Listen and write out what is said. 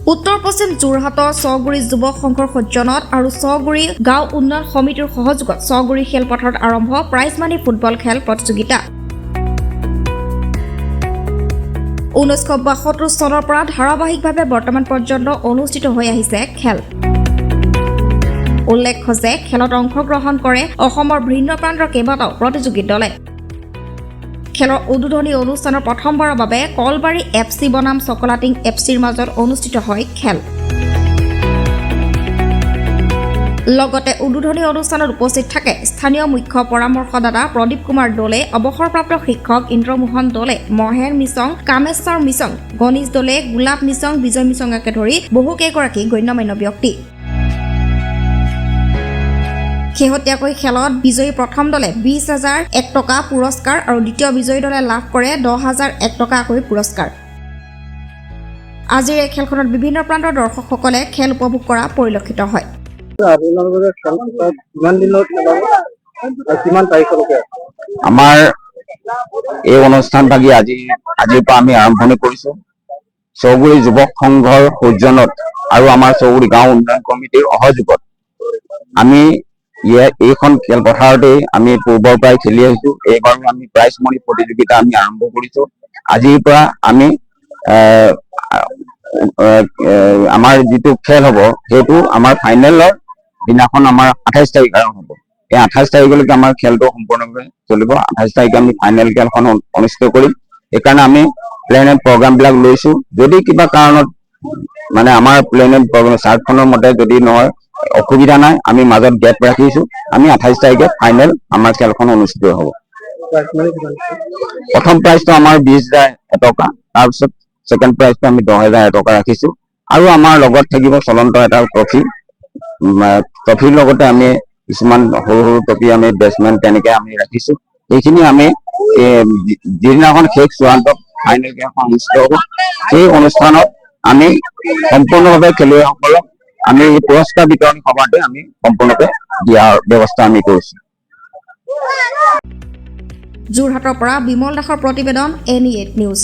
উত্তৰ পশ্চিম যোৰহাটৰ ছগুৰি যুৱ সংঘৰ সজ্জনত আৰু ছগুৰি গাঁও উন্নয়ন সমিতিৰ সহযোগত ছগুৰি খেলপথাৰত আৰম্ভ প্ৰাইজ মানি ফুটবল খেল প্ৰতিযোগিতা 1972 চনৰ পৰা ধাৰাবাহিকভাৱে বৰ্তমান পৰ্যন্ত অনুষ্ঠিত হৈ আহিছে খেল। উল্লেখ্য যে খেলত অংশগ্ৰহণ কৰে অসমৰ ভিন্ন প্ৰান্তৰ কেইবাটাও প্ৰতিযোগী দলে। খেলৰ উদ্বোধনী অনুষ্ঠানৰ প্ৰথমবাৰৰ বাবে কলবাৰী FC বনাম চকলাটিং FCৰ মাজত অনুষ্ঠিত হয় খেল। লগতে উদ্বোধনী অনুষ্ঠানত উপস্থিত থাকে স্থানীয় মুখ্য পৰামৰ্শদাতা প্ৰদীপ কুমাৰ দলে, অৱসৰপ্ৰাপ্ত শিক্ষক ইন্দ্ৰমোহন দলে, মহেৰ মিছং, কামেশ্বৰ মিছং, গণেশ দলে, গোলাপ মিছং, বিজয় মিছঙকে ধৰি বহুকেইগৰাকী গণ্যমান্য ব্যক্তি। শেহতীয়াকৈ খেলত বিজয়ী প্ৰথম দলে 20,001 টকা পুৰস্কাৰ আৰু দ্বিতীয় বিজয়ী দলে লাভ কৰে 10,001 টকাকৈ পুৰস্কাৰ। আজিৰ এই খেলখনত বিভিন্ন প্ৰান্তৰ দৰ্শকসকলে খেল উপভোগ কৰা পৰিলক্ষিত হয়। আমাৰ এই অনুষ্ঠানভাগি আজিৰ পৰা আমি আৰম্ভণি কৰিছো। ছগুৰি যুৱক সংঘৰ সৌজন্যত আৰু আমাৰ ছগুৰি গাঁও উন্নয়ন কমিটিৰ সহযোগত আমি এইখন খেলপথাৰতেই আমি পূৰ্বৰ পৰাই খেলি আহিছো। এইবাৰো আমি প্ৰাইজ মনি প্ৰতিযোগিতা আমি আৰম্ভ কৰিছো। আজিৰ পৰা আমি আমাৰ যিটো খেল হ'ব সেইটো আমাৰ ফাইনেলৰ দিনাখন আমাৰ 28 তাৰিখ আৰম্ভ হ'ব। এই 28 তাৰিখলৈকে আমাৰ খেলটো সম্পূৰ্ণভাৱে চলিব। 28 তাৰিখে আমি ফাইনেল খেলখন অনুষ্ঠিত কৰিম। সেইকাৰণে আমি প্লেন এণ্ড প্ৰগ্ৰামবিলাক লৈছো। যদি কিবা কাৰণত মানে আমাৰ প্লেন এণ্ড প্ৰগ্ৰাম চাৰ্টখনৰ মতে যদি নহয়, অসুবিধা নাই, আমি মাজত গেপ ৰাখিছো। আমি 28 তাৰিখে ফাইনেল আমাৰ খেলখন অনুষ্ঠিত হ'ব। প্ৰথম প্ৰাইজটো আমাৰ 20,000 টকা, তাৰপিছত ছেকেণ্ড প্ৰাইজটো আমি 10,000 টকা ৰাখিছো আৰু আমাৰ লগত থাকিব চলন্ত এটা ট্ৰফি। ট্ৰফিৰ লগতে আমি কিছুমান সৰু সৰু ট্ৰফি আমি বেটছমেন তেনেকে আমি ৰাখিছো। সেইখিনি আমি যিদিনাখন শেষ চূড়ান্ত ফাইনেল খেলখন অনুষ্ঠিত হ'ব, সেই অনুষ্ঠানত আমি সম্পূৰ্ণভাৱে খেলুৱৈসকলক আমি পুৰস্কাৰ বিতৰণ সভাতে আমি সম্পূৰ্ণকৈ দিয়াৰ ব্যৱস্থা আমি কৰিছো। যোৰহাটৰ পৰা বিমল দাসৰ প্ৰতিবেদন NE8 নিউজ।